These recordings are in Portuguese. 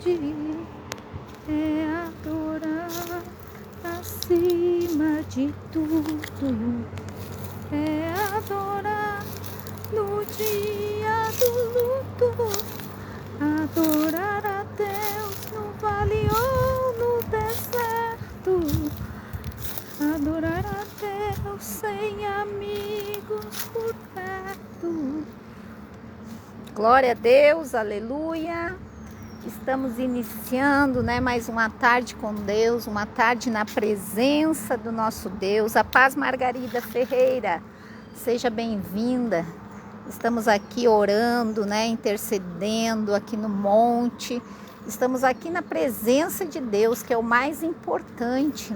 grande é adorar acima de tudo, é adorar no dia do luto, adorar a Deus no vale ou no deserto, adorar a Deus sem amigos por perto. Glória a Deus, aleluia. Estamos iniciando, mais uma tarde com Deus, uma tarde na presença do nosso Deus. A paz, Margarida Ferreira, seja bem-vinda. Estamos aqui orando, intercedendo aqui no monte. Estamos aqui na presença de Deus, que é o mais importante,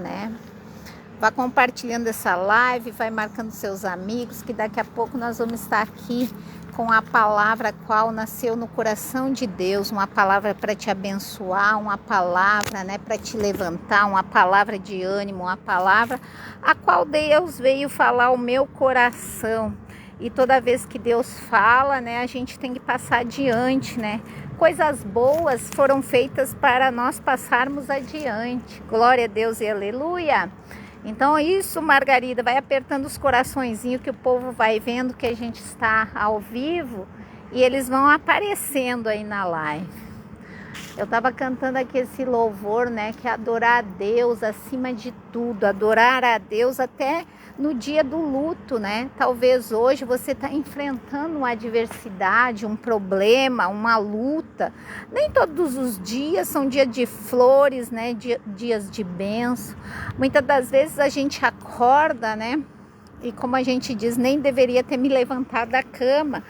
Vá compartilhando essa live, vai marcando seus amigos, que daqui a pouco nós vamos estar aqui com a palavra qual nasceu no coração de Deus, uma palavra para te abençoar, uma palavra, para te levantar, uma palavra de ânimo, uma palavra a qual Deus veio falar ao meu coração. E toda vez que Deus fala, a gente tem que passar adiante, Coisas boas foram feitas para nós passarmos adiante. Glória a Deus e aleluia. Então é isso, Margarida, vai apertando os coraçõezinhos que o povo vai vendo que a gente está ao vivo e eles vão aparecendo aí na live. Eu estava cantando aqui esse louvor, que é adorar a Deus acima de tudo, adorar a Deus até no dia do luto, Talvez hoje você está enfrentando uma adversidade, um problema, uma luta. Nem todos os dias são dias de flores, dias de bênção. Muitas das vezes a gente acorda, e como a gente diz, nem deveria ter me levantado da cama.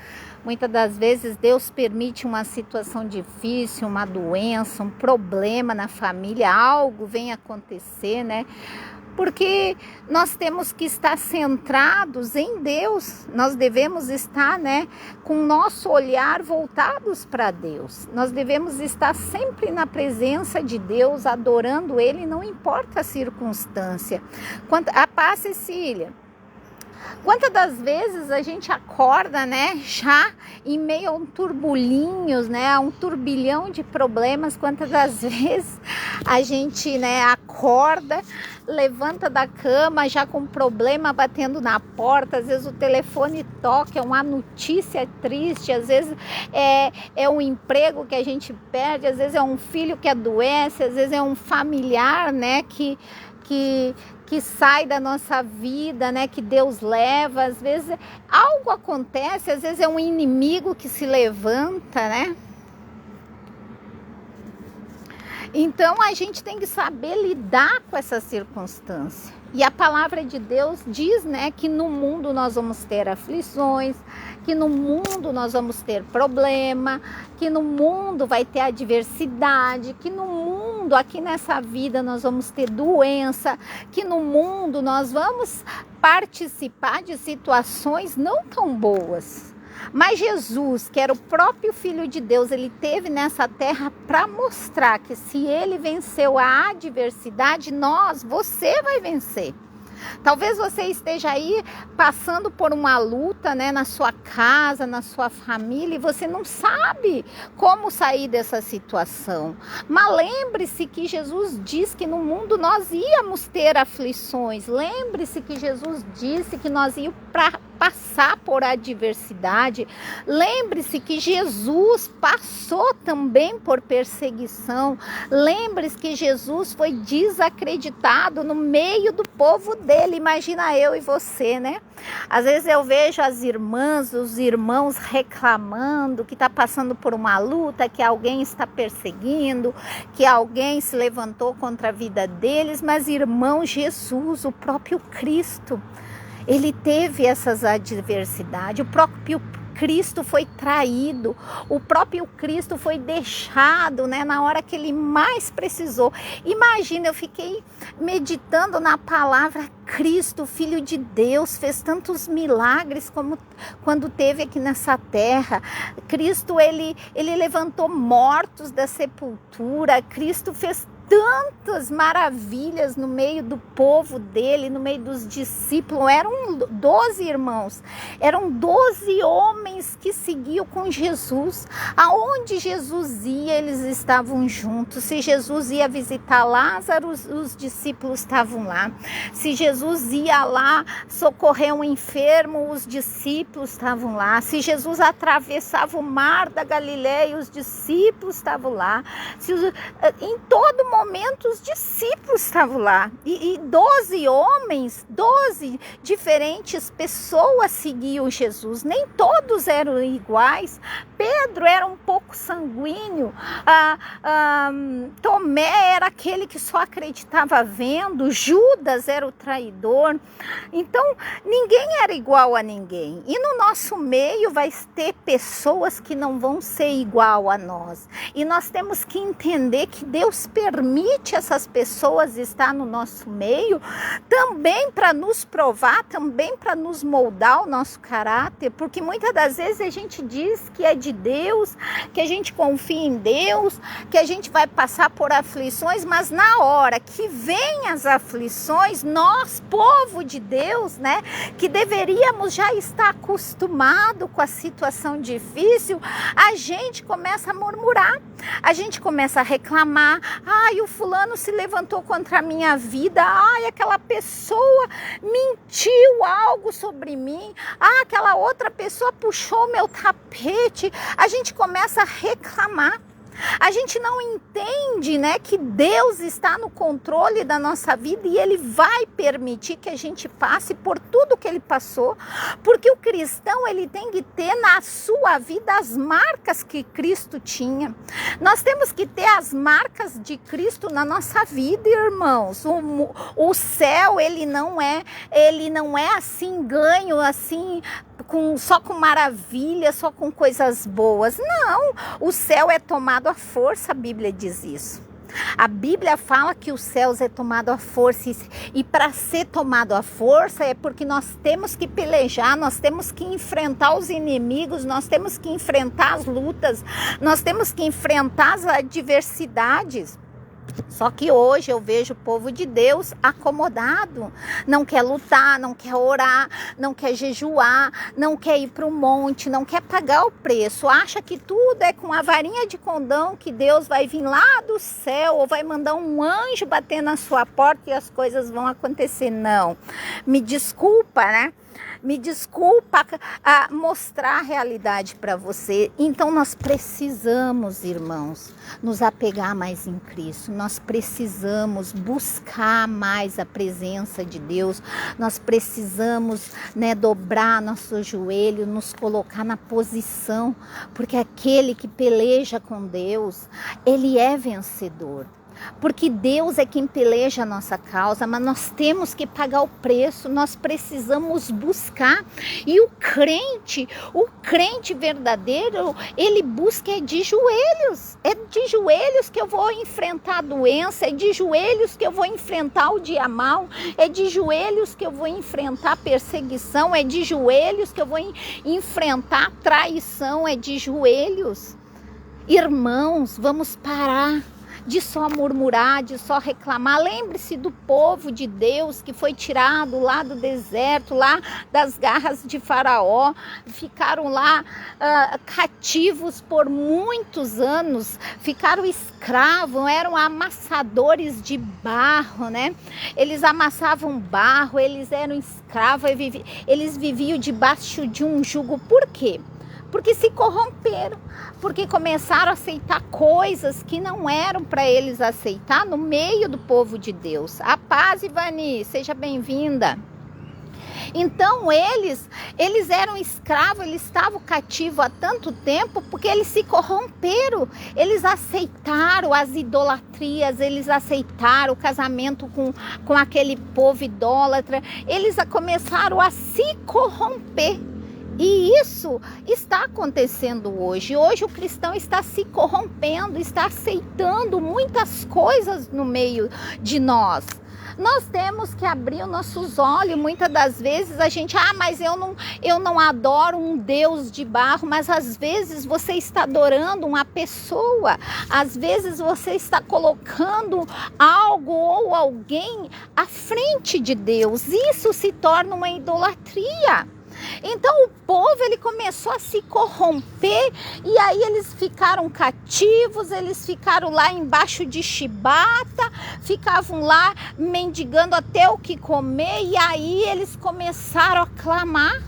Muitas das vezes Deus permite uma situação difícil, uma doença, um problema na família, algo vem acontecer, Porque nós temos que estar centrados em Deus, nós devemos estar, com o nosso olhar voltados para Deus. Nós devemos estar sempre na presença de Deus, adorando Ele, não importa a circunstância. A paz, Cecília. Quantas das vezes a gente acorda, já em meio a um turbulinhos, a um turbilhão de problemas, quantas das vezes a gente, acorda, levanta da cama já com problema batendo na porta, às vezes o telefone toca, é uma notícia triste, às vezes é um emprego que a gente perde, às vezes é um filho que adoece, às vezes é um familiar, que sai da nossa vida, que Deus leva, às vezes algo acontece, às vezes é um inimigo que se levanta, Então a gente tem que saber lidar com essa circunstância. E a palavra de Deus diz, que no mundo nós vamos ter aflições, que no mundo nós vamos ter problema, que no mundo vai ter adversidade, que no mundo, aqui nessa vida, nós vamos ter doença, que no mundo nós vamos participar de situações não tão boas. Mas Jesus, que era o próprio Filho de Deus, ele esteve nessa terra para mostrar que se ele venceu a adversidade, você vai vencer. Talvez você esteja aí passando por uma luta, na sua casa, na sua família, e você não sabe como sair dessa situação. Mas lembre-se que Jesus disse que no mundo nós íamos ter aflições. Lembre-se que Jesus disse que nós íamos passar por adversidade. Lembre-se que Jesus passou também por perseguição. Lembre-se que Jesus foi desacreditado no meio do povo dele. Imagina eu e você, Às vezes eu vejo as irmãs, os irmãos reclamando que está passando por uma luta, que alguém está perseguindo, que alguém se levantou contra a vida deles, mas irmão, Jesus, o próprio Cristo, ele teve essas adversidades, o próprio Cristo foi traído, o próprio Cristo foi deixado, na hora que ele mais precisou. Imagina, eu fiquei meditando na palavra Cristo, Filho de Deus, fez tantos milagres como quando teve aqui nessa terra. Cristo, ele levantou mortos da sepultura, Cristo fez tantas maravilhas no meio do povo dele, no meio dos discípulos. Eram 12 irmãos, eram 12 homens que seguiam com Jesus. Aonde Jesus ia, eles estavam juntos. Se Jesus ia visitar Lázaro, os discípulos estavam lá. Se Jesus ia lá socorrer um enfermo, os discípulos estavam lá. Se Jesus atravessava o mar da Galileia, os discípulos estavam lá. Em todo momento os discípulos estavam lá. E 12 homens, 12 diferentes pessoas seguiam Jesus. Nem todos eram iguais. Pedro era um pouco sanguíneo. Tomé era aquele que só acreditava vendo. Judas era o traidor. Então, ninguém era igual a ninguém. E no nosso meio vai ter pessoas que não vão ser igual a nós. E nós temos que entender que Deus permite essas pessoas estar no nosso meio também para nos provar, também para nos moldar o nosso caráter, porque muitas das vezes a gente diz que é de Deus, que a gente confia em Deus, que a gente vai passar por aflições, mas na hora que vem as aflições, nós, povo de Deus, né, que deveríamos já estar acostumado com a situação difícil, a gente começa a murmurar, a gente começa a reclamar. Ai, o fulano se levantou contra a minha vida. Ai, aquela pessoa mentiu algo sobre mim. Ah, aquela outra pessoa puxou meu tapete. A gente começa a reclamar. A gente não entende, né, que Deus está no controle da nossa vida e Ele vai permitir que a gente passe por tudo que Ele passou, porque o cristão, ele tem que ter na sua vida as marcas que Cristo tinha. Nós temos que ter as marcas de Cristo na nossa vida, irmãos. O céu, ele não é assim ganho, assim, só com maravilha, só com coisas boas. Não, o céu é tomado à força, a Bíblia diz isso. A Bíblia fala que os céus é tomado à força, e para ser tomado à força é porque nós temos que pelejar, nós temos que enfrentar os inimigos, nós temos que enfrentar as lutas, nós temos que enfrentar as adversidades. Só que hoje eu vejo o povo de Deus acomodado, não quer lutar, não quer orar, não quer jejuar, não quer ir para o monte, não quer pagar o preço, acha que tudo é com a varinha de condão que Deus vai vir lá do céu ou vai mandar um anjo bater na sua porta e as coisas vão acontecer. Não, me desculpa, né? Me desculpa mostrar a realidade para você. Então nós precisamos, irmãos, nos apegar mais em Cristo. Nós precisamos buscar mais a presença de Deus. Nós precisamos, né, dobrar nosso joelho, nos colocar na posição, porque aquele que peleja com Deus, ele é vencedor. Porque Deus é quem peleja a nossa causa, mas nós temos que pagar o preço, nós precisamos buscar. E o crente verdadeiro, ele busca de joelhos. É de joelhos que eu vou enfrentar a doença, é de joelhos que eu vou enfrentar o dia mal, é de joelhos que eu vou enfrentar a perseguição, é de joelhos que eu vou enfrentar a traição, é de joelhos. Irmãos, vamos parar de só murmurar, de só reclamar. Lembre-se do povo de Deus que foi tirado lá do deserto, lá das garras de Faraó, ficaram lá cativos por muitos anos, ficaram escravos, eram amassadores de barro, né? Eles amassavam barro, eles eram escravos, eles viviam debaixo de um jugo. Por quê? Porque se corromperam, porque começaram a aceitar coisas que não eram para eles aceitar no meio do povo de Deus. A paz, Ivani, seja bem-vinda. Então eles eram escravos, eles estavam cativos há tanto tempo porque eles se corromperam, eles aceitaram as idolatrias, eles aceitaram o casamento com aquele povo idólatra, eles começaram a se corromper. E isso está acontecendo hoje. Hoje o cristão está se corrompendo, está aceitando muitas coisas no meio de nós. Nós temos que abrir os nossos olhos. Muitas das vezes a gente, mas eu não adoro um Deus de barro, mas às vezes você está adorando uma pessoa, às vezes você está colocando algo ou alguém à frente de Deus. Isso se torna uma idolatria. Então o povo, ele começou a se corromper, e aí eles ficaram cativos, eles ficaram lá embaixo de chibata, ficavam lá mendigando até o que comer, e aí eles começaram a clamar.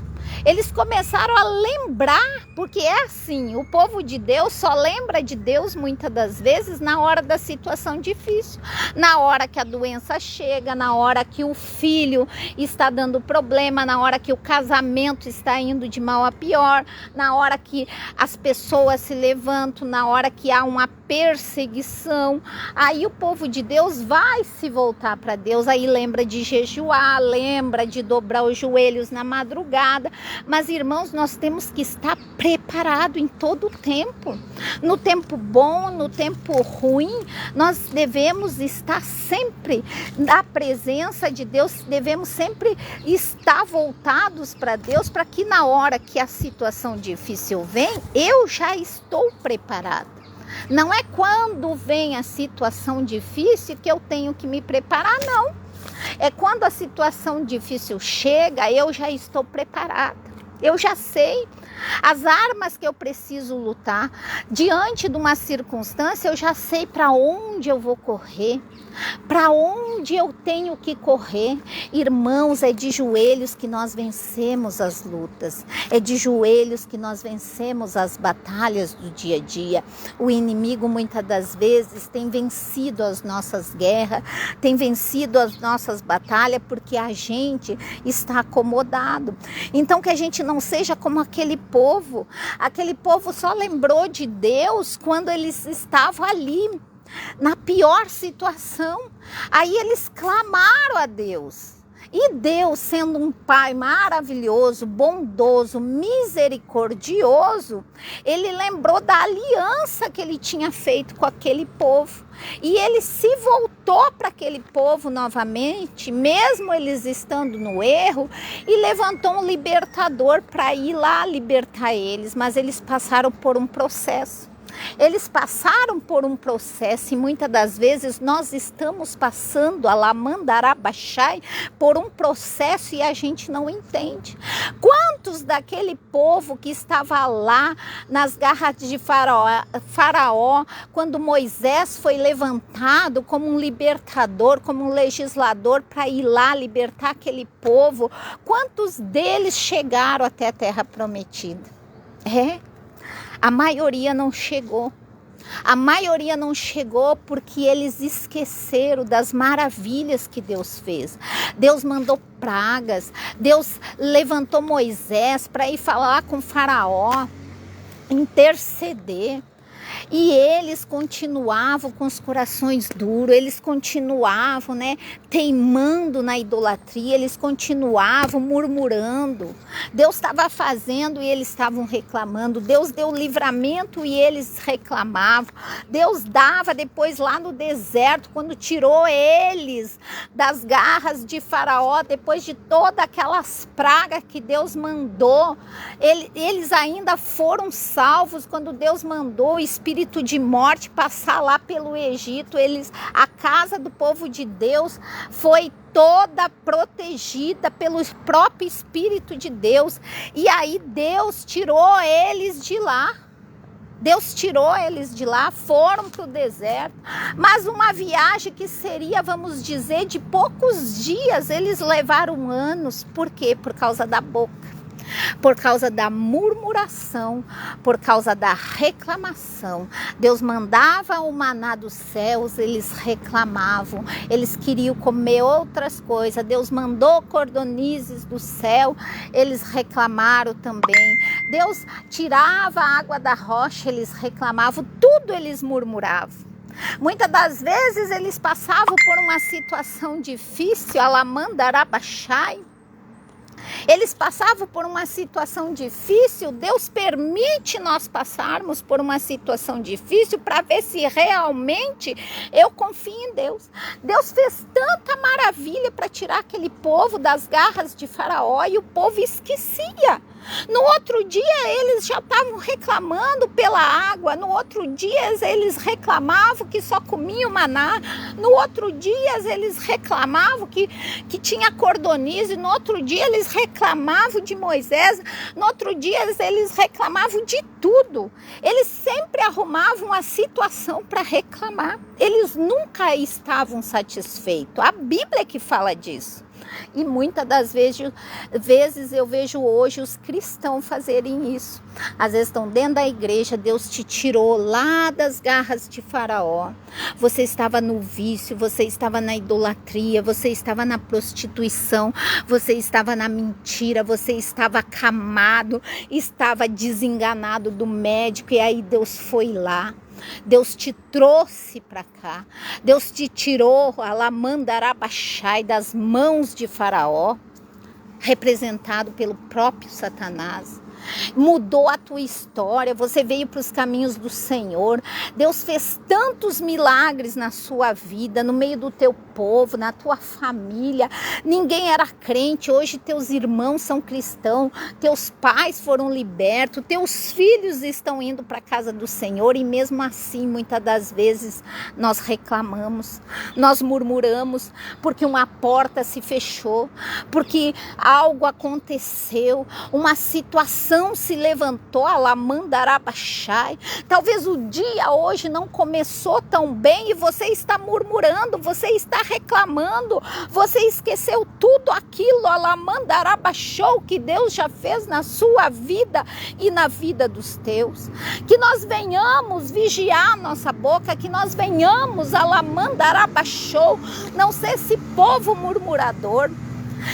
Eles começaram a lembrar, porque é assim, o povo de Deus só lembra de Deus muitas das vezes na hora da situação difícil, na hora que a doença chega, na hora que o filho está dando problema, na hora que o casamento está indo de mal a pior, na hora que as pessoas se levantam, na hora que há uma perseguição. Aí o povo de Deus vai se voltar para Deus, aí lembra de jejuar, lembra de dobrar os joelhos na madrugada. Mas, irmãos, nós temos que estar preparado em todo o tempo. No tempo bom, no tempo ruim, nós devemos estar sempre na presença de Deus, devemos sempre estar voltados para Deus, para que na hora que a situação difícil vem, eu já estou preparada. Não é quando vem a situação difícil que eu tenho que me preparar, não. É quando a situação difícil chega, eu já estou preparada. Eu já sei as armas que eu preciso lutar. Diante de uma circunstância, eu já sei para onde eu vou correr, para onde eu tenho que correr. Irmãos, é de joelhos que nós vencemos as lutas. É de joelhos que nós vencemos as batalhas do dia a dia. O inimigo muitas das vezes tem vencido as nossas guerras, tem vencido as nossas batalhas porque a gente está acomodado. Então que a gente não seja como aquele povo. Aquele povo só lembrou de Deus quando eles estavam ali, na pior situação. Aí eles clamaram a Deus. E Deus, sendo um Pai maravilhoso, bondoso, misericordioso, ele lembrou da aliança que ele tinha feito com aquele povo. E ele se voltou para aquele povo novamente, mesmo eles estando no erro, e levantou um libertador para ir lá libertar eles. Mas eles passaram por um processo. Eles passaram por um processo, e muitas das vezes nós estamos passando, a Lamandarabaxai, por um processo e a gente não entende. Quantos daquele povo que estava lá nas garras de Faraó, quando Moisés foi levantado como um libertador, como um legislador para ir lá libertar aquele povo, quantos deles chegaram até a terra prometida? A maioria não chegou. A maioria não chegou porque eles esqueceram das maravilhas que Deus fez. Deus mandou pragas. Deus levantou Moisés para ir falar com Faraó, interceder. E eles continuavam com os corações duros, eles continuavam, teimando na idolatria, eles continuavam murmurando. Deus estava fazendo e eles estavam reclamando. Deus deu livramento e eles reclamavam. Deus dava depois lá no deserto, quando tirou eles das garras de Faraó, depois de todas aquelas pragas que Deus mandou, eles ainda foram salvos quando Deus mandou o espírito de morte passar lá pelo Egito. A casa do povo de Deus foi toda protegida pelo próprio Espírito de Deus. E aí Deus tirou eles de lá. Foram para o deserto. Mas uma viagem que seria, vamos dizer, de poucos dias, eles levaram anos. Por quê? Por causa da boca. Por causa da murmuração, por causa da reclamação. Deus mandava o maná dos céus, eles reclamavam, eles queriam comer outras coisas. Deus mandou cordonizes do céu, eles reclamaram também. Deus tirava a água da rocha, eles reclamavam, tudo eles murmuravam. Muitas das vezes eles passavam por uma situação difícil, a Lamandarabaxai. Eles passavam por uma situação difícil. Deus permite nós passarmos por uma situação difícil para ver se realmente eu confio em Deus. Deus fez tanta maravilha para tirar aquele povo das garras de Faraó e o povo esquecia. No outro dia eles já estavam reclamando pela água, no outro dia eles reclamavam que só comiam maná, no outro dia eles reclamavam que tinha cordonice, no outro dia eles reclamavam de Moisés, no outro dia eles reclamavam de tudo. Eles sempre arrumavam uma situação para reclamar, eles nunca estavam satisfeitos. A Bíblia que fala disso. E muitas das vezes eu vejo hoje os cristãos fazerem isso. Às vezes estão dentro da igreja, Deus te tirou lá das garras de Faraó. Você estava no vício, você estava na idolatria, você estava na prostituição, você estava na mentira, você estava acamado, estava desenganado do médico, e aí Deus foi lá. Deus te trouxe para cá, Deus te tirou a Lamandarabaxai das mãos de Faraó, representado pelo próprio Satanás. Mudou a tua história, você veio para os caminhos do Senhor. Deus fez tantos milagres na sua vida, no meio do teu povo, na tua família. Ninguém era crente, hoje teus irmãos são cristãos, teus pais foram libertos, teus filhos estão indo para a casa do Senhor, e mesmo assim, muitas das vezes, nós reclamamos, nós murmuramos, porque uma porta se fechou, porque algo aconteceu, uma situação se levantou, a Lamandarabaxai. Talvez o dia hoje não começou tão bem e você está murmurando, você está reclamando, você esqueceu tudo aquilo, a Lamandarabaxou, que Deus já fez na sua vida e na vida dos teus. Que nós venhamos vigiar nossa boca, que nós venhamos, a Lamandarabaxou, não ser esse povo murmurador.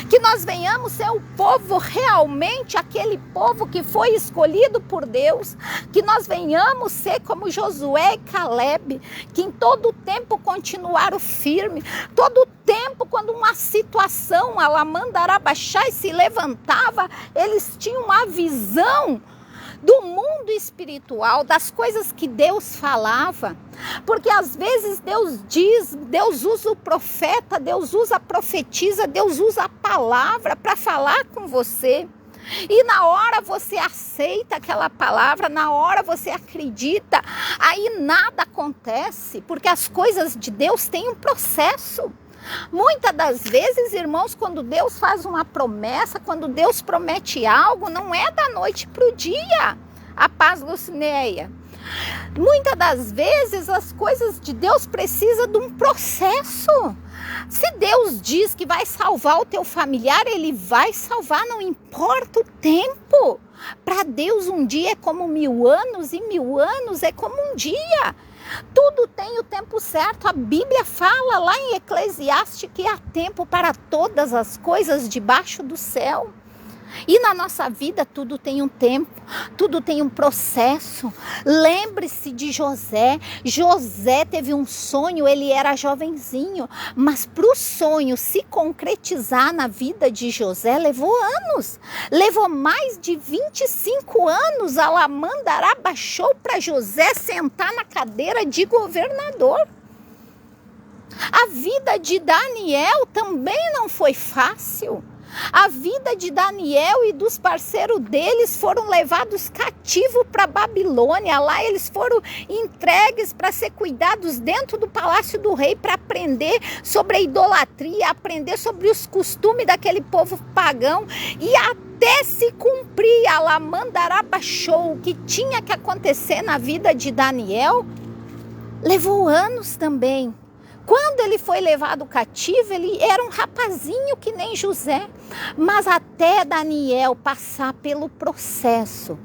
Que nós venhamos ser o povo realmente, aquele povo que foi escolhido por Deus. Que nós venhamos ser como Josué e Caleb, que em todo o tempo continuaram firme. Todo o tempo, quando uma situação, a Lamandarabaxai, se levantava, eles tinham uma visão do mundo espiritual, das coisas que Deus falava. Porque às vezes Deus diz, Deus usa o profeta, Deus usa a profetisa, Deus usa a palavra para falar com você. E na hora você aceita aquela palavra, na hora você acredita, aí nada acontece, porque as coisas de Deus têm um processo. Muitas das vezes, irmãos, quando Deus faz uma promessa, quando Deus promete algo, não é da noite para o dia. A paz, Lucineia. Muitas das vezes as coisas de Deus precisam de um processo. Se Deus diz que vai salvar o teu familiar, Ele vai salvar, não importa o tempo. Para Deus um dia é como 1000 anos e 1000 anos é como um dia. Tudo tem o tempo certo. A Bíblia fala lá em Eclesiastes que há tempo para todas as coisas debaixo do céu. E na nossa vida tudo tem um tempo, tudo tem um processo. Lembre-se de José. José teve um sonho, ele era jovenzinho, mas para o sonho se concretizar na vida de José levou anos. Levou mais de 25 anos. A Lamandarabaxou para José sentar na cadeira de governador. A vida de Daniel também não foi fácil. A vida de Daniel e dos parceiros deles foram levados cativos para Babilônia. Lá eles foram entregues para ser cuidados dentro do palácio do rei, para aprender sobre a idolatria, aprender sobre os costumes daquele povo pagão, e até se cumprir a Lamandarabaxou, o que tinha que acontecer na vida de Daniel, levou anos também. Quando ele foi levado cativo, ele era um rapazinho que nem José. Mas até Daniel passar pelo processo,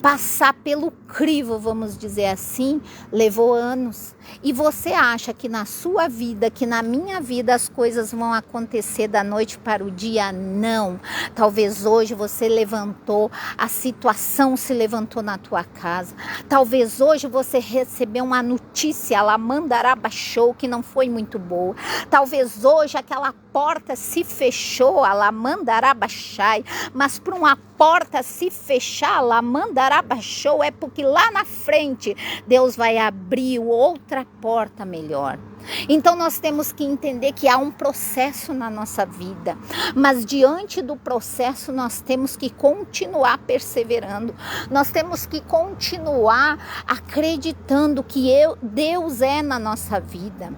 passar pelo crivo, vamos dizer assim, levou anos. E você acha que na sua vida, que na minha vida, as coisas vão acontecer da noite para o dia? Não. Talvez hoje você levantou, a situação se levantou na tua casa. Talvez hoje você recebeu uma notícia, a Lamandarabaxou, que não foi muito boa. Talvez hoje aquela porta se fechou, a Lamandarabaxou, alamandarabachai, mas para uma porta se fechar, alamandarabachou, é porque lá na frente Deus vai abrir outra porta melhor. Então nós temos que entender que há um processo na nossa vida, mas diante do processo nós temos que continuar perseverando, nós temos que continuar acreditando que Deus é na nossa vida.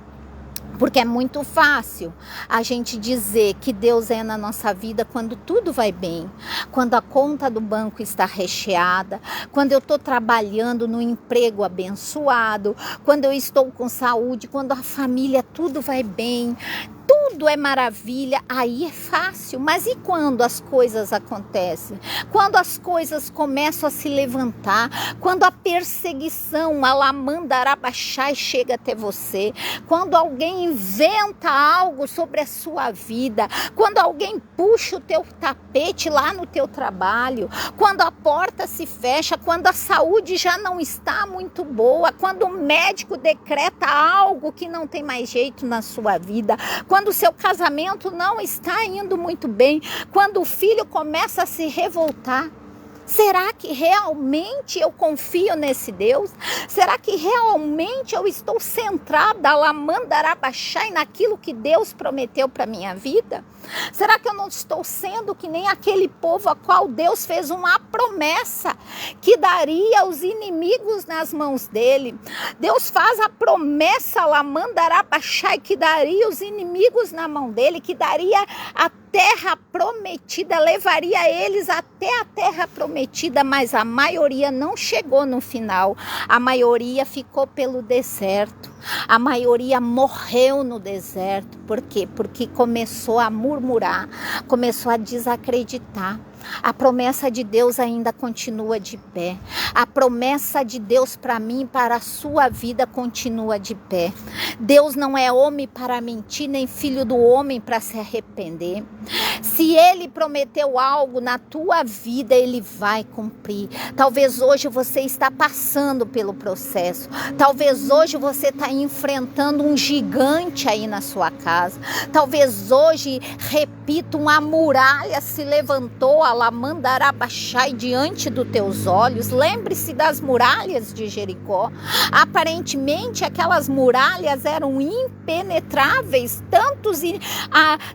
Porque é muito fácil a gente dizer que Deus é na nossa vida quando tudo vai bem, quando a conta do banco está recheada, quando eu estou trabalhando no emprego abençoado, quando eu estou com saúde, quando a família tudo vai bem, tudo é maravilha, aí é fácil. Mas e quando as coisas acontecem? Quando as coisas começam a se levantar, quando a perseguição, a alamandarabachai chega até você, quando alguém inventa algo sobre a sua vida, quando alguém puxa o teu tapete lá no teu trabalho, quando a porta se fecha, quando a saúde já não está muito boa, quando o médico decreta algo que não tem mais jeito na sua vida, quando o seu casamento não está indo muito bem, quando o filho começa a se revoltar, será que realmente eu confio nesse Deus? Será que realmente eu estou centrada, alamandarabachai, naquilo que Deus prometeu para minha vida? Será que eu não estou sendo que nem aquele povo a qual Deus fez uma promessa que daria os inimigos nas mãos dele? Deus faz a promessa, alamandarabachai, que daria os inimigos na mão dele, que daria a terra prometida, levaria eles até a terra prometida, mas a maioria não chegou no final. A maioria ficou pelo deserto. A maioria morreu no deserto. Por quê? Porque começou a murmurar, começou a desacreditar. A promessa de Deus ainda continua de pé. A promessa de Deus para mim, para a sua vida, continua de pé. Deus não é homem para mentir, nem filho do homem para se arrepender. Se Ele prometeu algo na tua vida, Ele vai cumprir. Talvez hoje você está passando pelo processo. Talvez hoje você está enfrentando um gigante aí na sua casa. Talvez hoje, repito, uma muralha se levantou, alamandarabachai, diante dos teus olhos. Lembre-se das muralhas de Jericó. Aparentemente aquelas muralhas eram impenetráveis.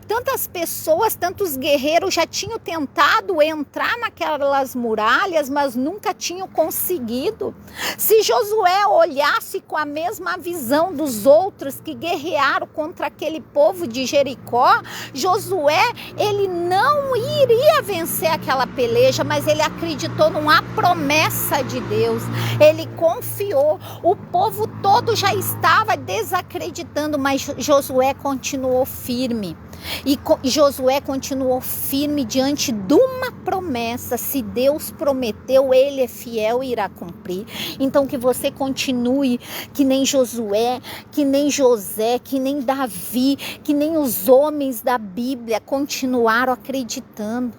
Tantas pessoas, tantos guerreiros já tinham tentado entrar naquelas muralhas, mas nunca tinham conseguido. Se Josué olhasse com a mesma visão dos outros que guerrearam contra aquele povo de Jericó, Josué, ele não iria vencer aquela peleja, mas ele acreditou numa promessa de Deus. Ele confiou. O povo todo já estava desacreditando, mas Josué continuou firme. E Josué continuou firme diante de uma promessa. Se Deus prometeu, Ele é fiel e irá cumprir. Então que você continue que nem Josué, que nem José, que nem Davi, que nem os homens da Bíblia continuaram acreditando.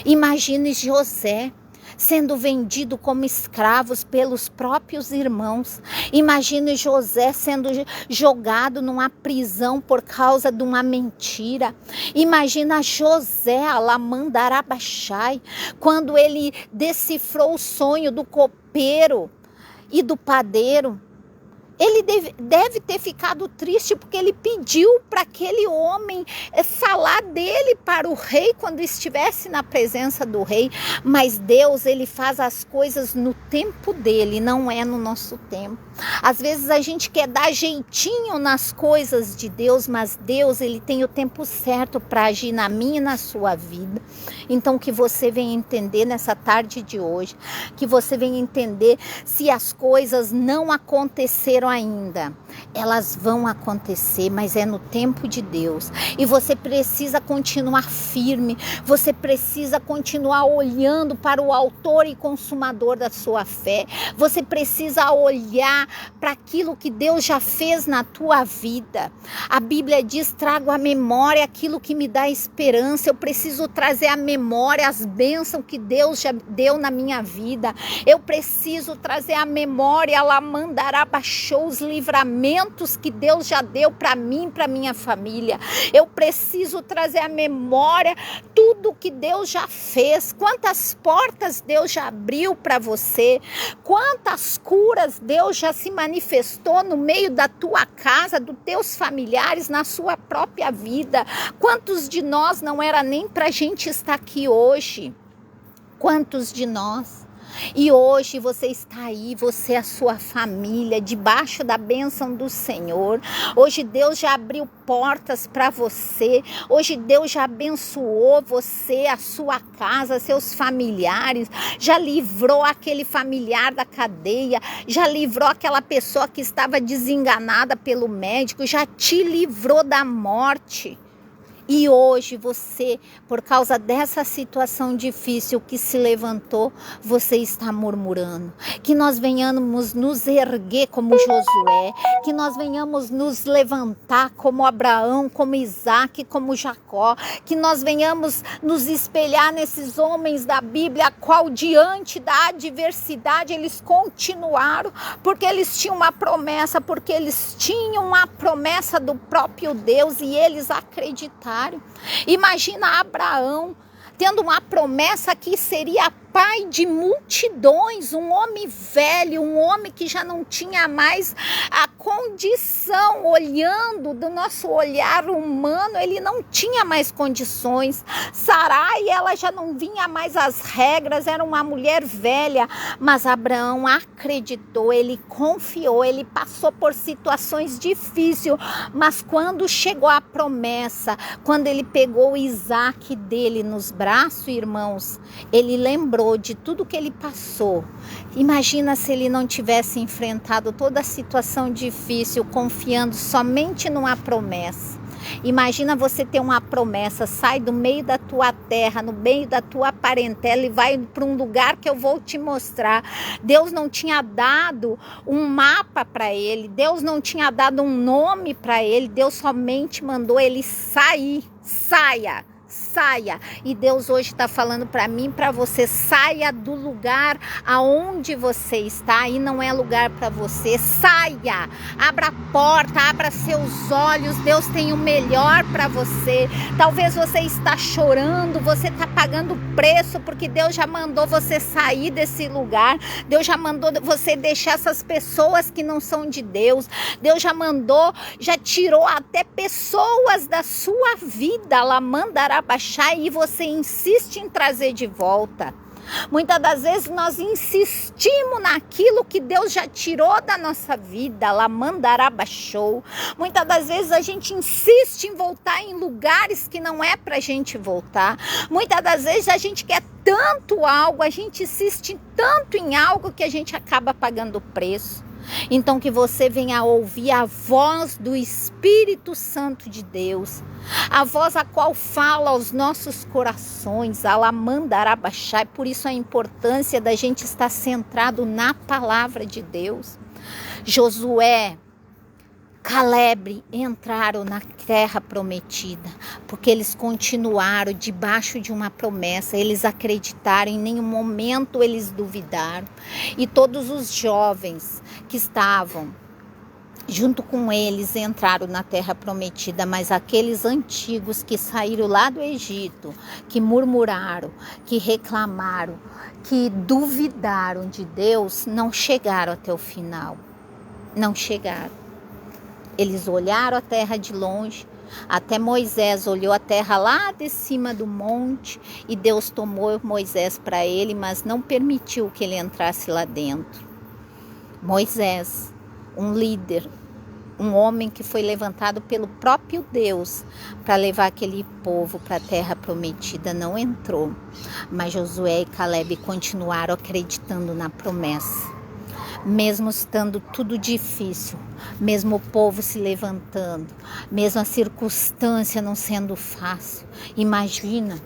Imagine José sendo vendido como escravos pelos próprios irmãos. Imagine José sendo jogado numa prisão por causa de uma mentira. Imagina José, alamandarabachai, quando ele decifrou o sonho do copeiro e do padeiro. Ele deve ter ficado triste porque ele pediu para aquele homem falar dele para o rei quando estivesse na presença do rei. Mas Deus, ele faz as coisas no tempo dele, não é no nosso tempo. Às vezes a gente quer dar jeitinho nas coisas de Deus, mas Deus, ele tem o tempo certo para agir na minha e na sua vida. Então que você venha entender nessa tarde de hoje, que você venha entender, se as coisas não aconteceram ainda, elas vão acontecer, mas é no tempo de Deus. E você precisa continuar firme, você precisa continuar olhando para o autor e consumador da sua fé. Você precisa olhar para aquilo que Deus já fez na tua vida. A Bíblia diz: trago à memória aquilo que me dá esperança. Eu preciso trazer à memória as bênçãos que Deus já deu na minha vida. Eu preciso trazer à memória, alamandarabachou, os livramentos livramentos que Deus já deu para mim, para minha família. Eu preciso trazer à memória tudo que Deus já fez, quantas portas Deus já abriu para você, quantas curas Deus já se manifestou no meio da tua casa, dos teus familiares, na sua própria vida. Quantos de nós não era nem para a gente estar aqui hoje? Quantos de nós? E hoje você está aí, você e a sua família, debaixo da bênção do Senhor. Hoje Deus já abriu portas para você. Hoje Deus já abençoou você, a sua casa, seus familiares. Já livrou aquele familiar da cadeia. Já livrou aquela pessoa que estava desenganada pelo médico. Já te livrou da morte. E hoje você, por causa dessa situação difícil que se levantou, você está murmurando. Que nós venhamos nos erguer como Josué, que nós venhamos nos levantar como Abraão, como Isaac, como Jacó, que nós venhamos nos espelhar nesses homens da Bíblia, qual diante da adversidade eles continuaram, porque eles tinham uma promessa, porque eles tinham a promessa do próprio Deus e eles acreditaram. Imagina Abraão tendo uma promessa que seria pai de multidões, um homem velho, um homem que já não tinha mais a condição, olhando do nosso olhar humano, ele não tinha mais condições. Sarai, ela já não vinha mais às regras, era uma mulher velha, mas Abraão acreditou, ele confiou, ele passou por situações difíceis, mas quando chegou a promessa, quando ele pegou Isaac dele nos braços, irmãos, ele lembrou de tudo que ele passou. Imagina se ele não tivesse enfrentado toda a situação difícil, confiando somente numa promessa. Imagina você ter uma promessa, sai do meio da tua terra, no meio da tua parentela e vai para um lugar que eu vou te mostrar. Deus não tinha dado um mapa para ele, Deus não tinha dado um nome para ele, Deus somente mandou ele sair, saia. E Deus hoje está falando para mim, para você, saia do lugar aonde você está, aí não é lugar para você, saia, abra a porta, abra seus olhos, Deus tem o melhor para você. Talvez você está chorando, você está pagando preço, porque Deus já mandou você sair desse lugar, Deus já mandou você deixar essas pessoas que não são de Deus, Deus já mandou, já tirou até pessoas da sua vida, ela mandará baixar e você insiste em trazer de volta. Muitas das vezes nós insistimos naquilo que Deus já tirou da nossa vida, lá mandará baixou. Muitas das vezes a gente insiste em voltar em lugares que não é pra gente voltar. Muitas das vezes a gente quer tanto algo, a gente insiste tanto em algo que a gente acaba pagando o preço. Então que você venha ouvir a voz do Espírito Santo de Deus, a voz a qual fala aos nossos corações, ela mandará baixar. Por isso a importância da gente estar centrado na palavra de Deus. Josué, Caleb entraram na terra prometida, porque eles continuaram debaixo de uma promessa, eles acreditaram, em nenhum momento eles duvidaram. E todos os jovens que estavam junto com eles entraram na terra prometida, mas aqueles antigos que saíram lá do Egito, que murmuraram, que reclamaram, que duvidaram de Deus, não chegaram até o final, não chegaram. Eles olharam a terra de longe, até Moisés olhou a terra lá de cima do monte e Deus tomou Moisés para ele, mas não permitiu que ele entrasse lá dentro. Moisés, um líder, um homem que foi levantado pelo próprio Deus para levar aquele povo para a terra prometida, não entrou. Mas Josué e Caleb continuaram acreditando na promessa. Mesmo estando tudo difícil, mesmo o povo se levantando, mesmo a circunstância não sendo fácil. Imagina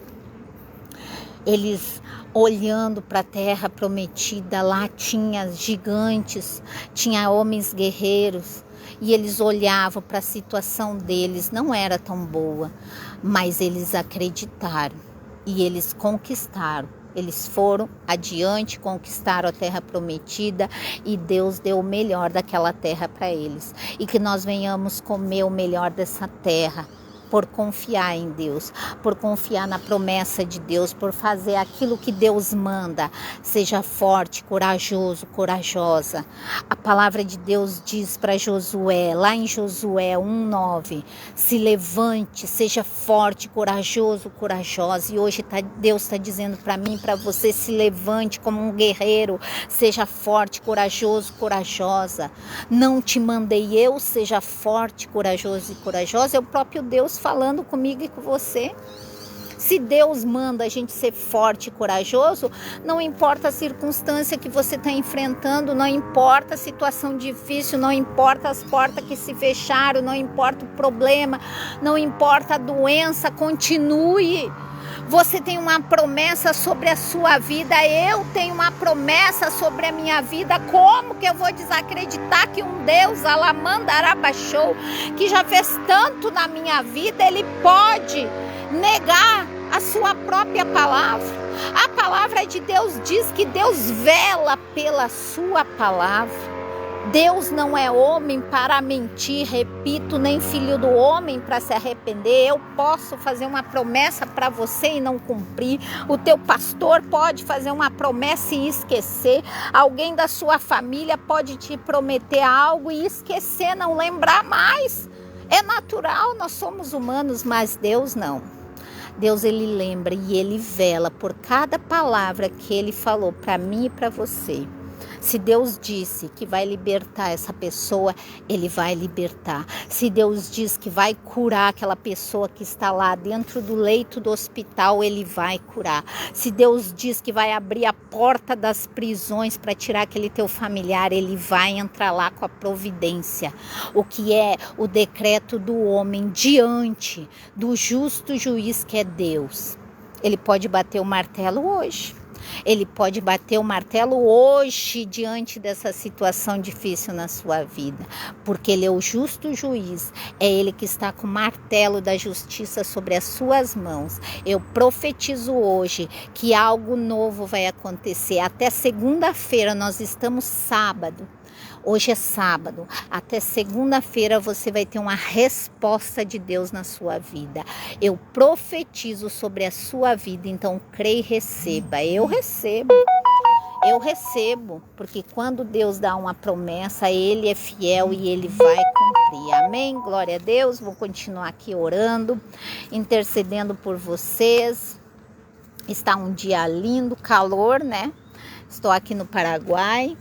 eles olhando para a terra prometida, lá tinha gigantes, tinha homens guerreiros, e eles olhavam para a situação deles, não era tão boa, mas eles acreditaram e eles conquistaram. Eles foram adiante, conquistaram a terra prometida e Deus deu o melhor daquela terra para eles. E que nós venhamos comer o melhor dessa terra, por confiar em Deus, por confiar na promessa de Deus, por fazer aquilo que Deus manda. Seja forte, corajoso, corajosa. A palavra de Deus diz para Josué, lá em Josué 1:9, se levante, seja forte, corajoso, corajosa. E hoje Deus está dizendo para mim, para você, se levante como um guerreiro, seja forte, corajoso, corajosa. Não te mandei eu, seja forte, corajoso e corajosa. É o próprio Deus falando comigo e com você. Se Deus manda a gente ser forte e corajoso, não importa a circunstância que você está enfrentando, não importa a situação difícil, não importa as portas que se fecharam, não importa o problema, não importa a doença, continue. Você tem uma promessa sobre a sua vida, eu tenho uma promessa sobre a minha vida. Como que eu vou desacreditar que um Deus, Alamandarabachou, que já fez tanto na minha vida, ele pode negar a sua própria palavra? A palavra de Deus diz que Deus vela pela sua palavra. Deus não é homem para mentir, repito, nem filho do homem para se arrepender. Eu posso fazer uma promessa para você e não cumprir. O teu pastor pode fazer uma promessa e esquecer. Alguém da sua família pode te prometer algo e esquecer, não lembrar mais. É natural, nós somos humanos, mas Deus não. Deus, ele lembra e ele vela por cada palavra que ele falou para mim e para você. Se Deus disse que vai libertar essa pessoa, ele vai libertar. Se Deus diz que vai curar aquela pessoa que está lá dentro do leito do hospital, ele vai curar. Se Deus diz que vai abrir a porta das prisões para tirar aquele teu familiar, ele vai entrar lá com a providência. O que é o decreto do homem diante do justo juiz que é Deus. Ele pode bater o martelo hoje. Ele pode bater o martelo hoje diante dessa situação difícil na sua vida, porque ele é o justo juiz, é ele que está com o martelo da justiça sobre as suas mãos. Eu profetizo hoje que algo novo vai acontecer. Até segunda-feira, nós estamos sábado. Hoje é sábado, até segunda-feira você vai ter uma resposta de Deus na sua vida. Eu profetizo sobre a sua vida, então creia e receba. Eu recebo, porque quando Deus dá uma promessa, ele é fiel e ele vai cumprir. Amém? Glória a Deus. Vou continuar aqui orando, intercedendo por vocês. Está um dia lindo, calor, né? Estou aqui no Paraguai.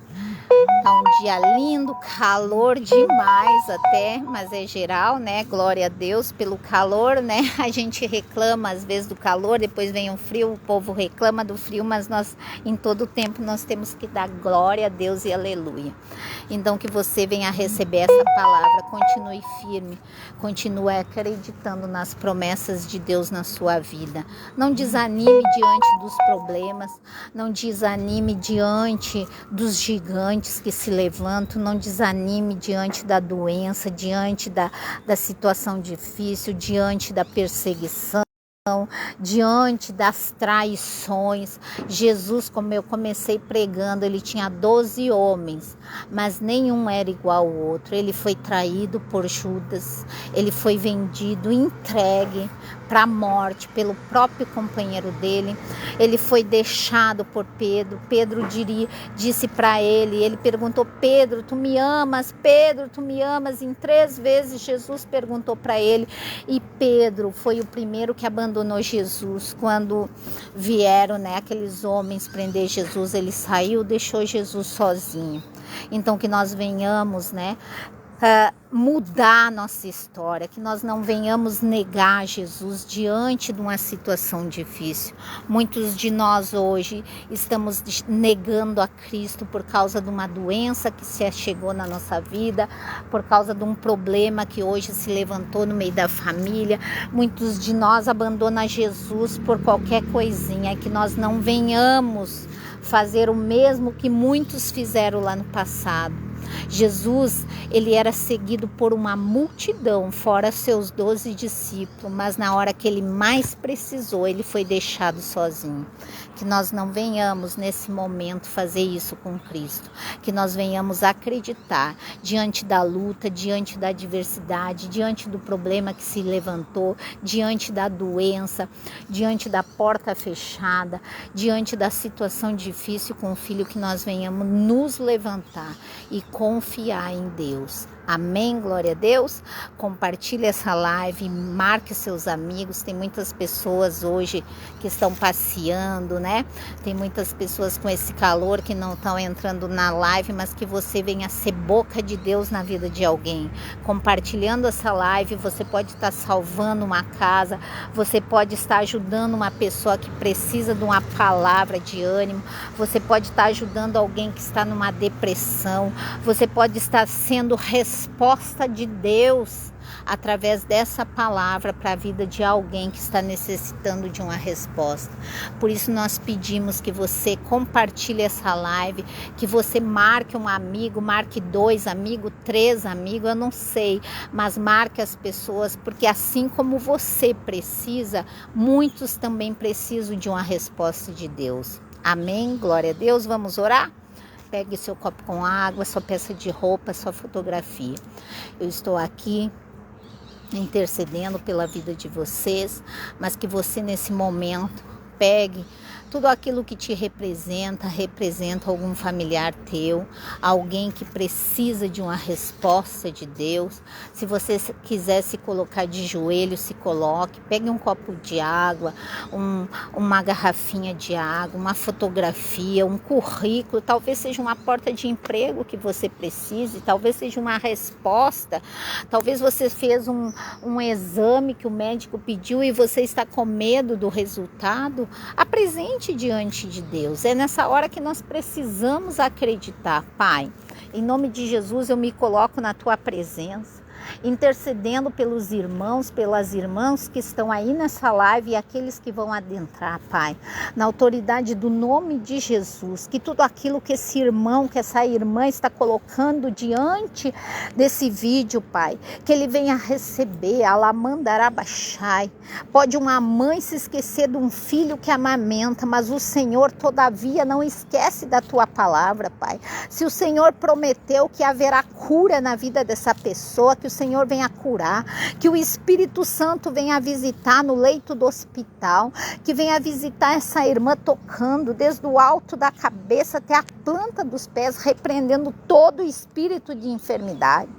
Tá um dia lindo, calor demais até, mas é geral, né? Glória a Deus pelo calor, né? A gente reclama às vezes do calor, depois vem o frio, o povo reclama do frio, mas nós, em todo tempo, nós temos que dar glória a Deus e aleluia. Então, que você venha receber essa palavra, continue firme, continue acreditando nas promessas de Deus na sua vida. Não desanime diante dos problemas, não desanime diante dos gigantes que se levantam, não desanime diante da doença, diante da situação difícil, diante da perseguição, diante das traições. Jesus, como eu comecei pregando, ele tinha 12 homens, mas nenhum era igual ao outro. Ele foi traído por Judas, ele foi vendido, entregue para a morte pelo próprio companheiro dele. Ele foi deixado por Pedro. Pedro disse para ele perguntou: Pedro, tu me amas? Pedro, tu me amas? Em 3 vezes Jesus perguntou para ele, e Pedro foi o primeiro que abandonou Jesus. Quando vieram, né, aqueles homens prender Jesus, ele saiu, deixou Jesus sozinho. Então que nós venhamos, né, mudar a nossa história, que nós não venhamos negar Jesus diante de uma situação difícil. Muitos de nós hoje estamos negando a Cristo por causa de uma doença que se chegou na nossa vida, por causa de um problema que hoje se levantou no meio da família. Muitos de nós abandonam Jesus por qualquer coisinha, que nós não venhamos fazer o mesmo que muitos fizeram lá no passado. Jesus, ele era seguido por uma multidão, fora seus 12 discípulos, mas na hora que ele mais precisou, ele foi deixado sozinho. Que nós não venhamos nesse momento fazer isso com Cristo, que nós venhamos acreditar diante da luta, diante da adversidade, diante do problema que se levantou, diante da doença, diante da porta fechada, diante da situação difícil com o filho, que nós venhamos nos levantar e confiar em Deus. Amém, glória a Deus. Compartilhe essa live, marque seus amigos. Tem muitas pessoas hoje que estão passeando, né? Tem muitas pessoas com esse calor que não estão entrando na live, mas que você venha ser boca de Deus na vida de alguém. Compartilhando essa live, você pode estar salvando uma casa, você pode estar ajudando uma pessoa que precisa de uma palavra de ânimo, você pode estar ajudando alguém que está numa depressão, você pode estar sendo resposta de Deus através dessa palavra para a vida de alguém que está necessitando de uma resposta. Por isso nós pedimos que você compartilhe essa live, que você marque um amigo, marque 2 amigos, 3 amigos, eu não sei, mas marque as pessoas, porque assim como você precisa, muitos também precisam de uma resposta de Deus. Amém? Glória a Deus. Vamos orar? Pegue seu copo com água, sua peça de roupa, sua fotografia. Eu estou aqui intercedendo pela vida de vocês, mas que você nesse momento pegue tudo aquilo que te representa algum familiar teu, alguém que precisa de uma resposta de Deus. Se você quiser se colocar de joelho, se coloque, pegue um copo de água, uma garrafinha de água, uma fotografia, um currículo, talvez seja uma porta de emprego que você precise, talvez seja uma resposta, talvez você fez um exame que o médico pediu e você está com medo do resultado. Apresente diante de Deus. É nessa hora que nós precisamos acreditar. Pai, em nome de Jesus eu me coloco na tua presença, intercedendo pelos irmãos, pelas irmãs que estão aí nessa live e aqueles que vão adentrar, Pai, na autoridade do nome de Jesus, que tudo aquilo que esse irmão, que essa irmã está colocando diante desse vídeo, Pai, que ele venha receber, alamandarabachai. Pode uma mãe se esquecer de um filho que amamenta, mas o Senhor, todavia, não esquece da tua palavra, Pai. Se o Senhor prometeu que haverá cura na vida dessa pessoa, que o Senhor venha curar, que o Espírito Santo venha visitar no leito do hospital, que venha visitar essa irmã tocando desde o alto da cabeça até a planta dos pés, repreendendo todo o espírito de enfermidade.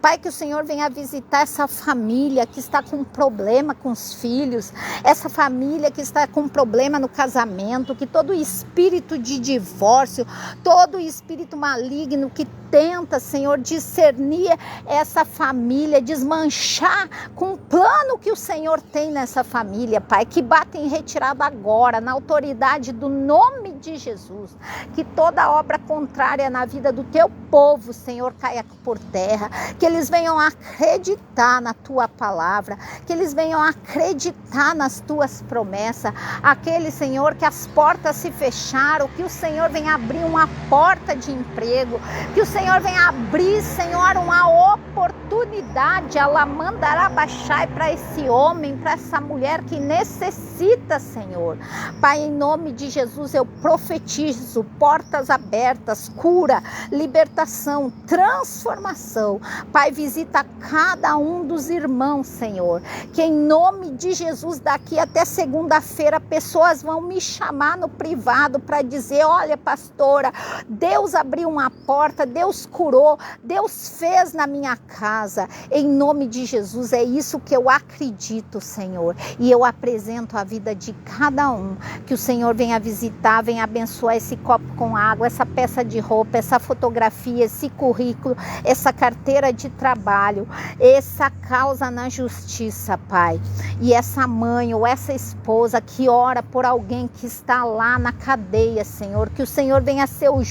Pai, que o Senhor venha visitar essa família que está com problema com os filhos, essa família que está com problema no casamento, que todo espírito de divórcio, todo espírito maligno que tenta, Senhor, discernir essa família, desmanchar com o plano que o Senhor tem nessa família, Pai, que bata em retirada agora, na autoridade do nome de Jesus, que toda obra contrária na vida do teu povo, Senhor, caia por terra, que eles venham acreditar na tua palavra, que eles venham acreditar nas tuas promessas, aquele, Senhor, que as portas se fecharam, que o Senhor venha abrir uma porta de emprego, que o Senhor venha abrir, Senhor, uma oportunidade, alamandarabachai, para esse homem, para essa mulher que necessita, Senhor. Pai, em nome de Jesus, eu profetizo portas abertas, cura, libertação, transformação. Pai, visita cada um dos irmãos, Senhor, que em nome de Jesus, daqui até segunda-feira, pessoas vão me chamar no privado para dizer: olha, pastora, Deus abriu uma porta, Deus curou, Deus fez na minha casa. Em nome de Jesus, é isso que eu acredito, Senhor, e eu apresento a vida de cada um, que o Senhor venha visitar, venha abençoar esse copo com água, essa peça de roupa, essa fotografia, esse currículo, essa carteira de trabalho, essa causa na justiça, Pai, e essa mãe ou essa esposa que ora por alguém que está lá na cadeia, Senhor, que o Senhor venha ser o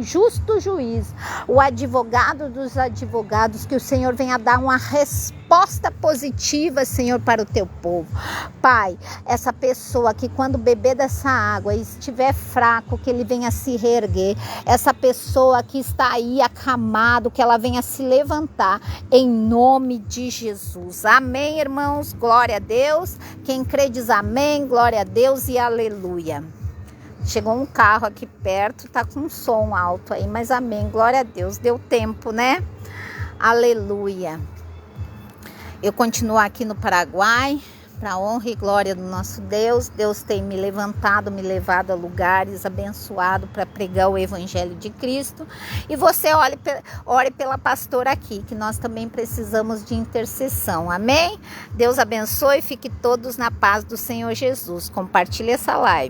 justo juiz, o advogado dos advogados, que o Senhor venha dar uma resposta resposta positiva, Senhor, para o teu povo. Pai, essa pessoa que quando beber dessa água e estiver fraco, que ele venha se reerguer. Essa pessoa que está aí acamado, que ela venha se levantar em nome de Jesus. Amém, irmãos? Glória a Deus. Quem crê diz amém, glória a Deus e aleluia. Chegou um carro aqui perto, tá com um som alto aí, mas amém, glória a Deus. Deu tempo, né? Aleluia. Eu continuo aqui no Paraguai, para a honra e glória do nosso Deus. Deus tem me levantado, me levado a lugares abençoados para pregar o Evangelho de Cristo. E você ore pela pastora aqui, que nós também precisamos de intercessão. Amém? Deus abençoe e fique todos na paz do Senhor Jesus. Compartilhe essa live.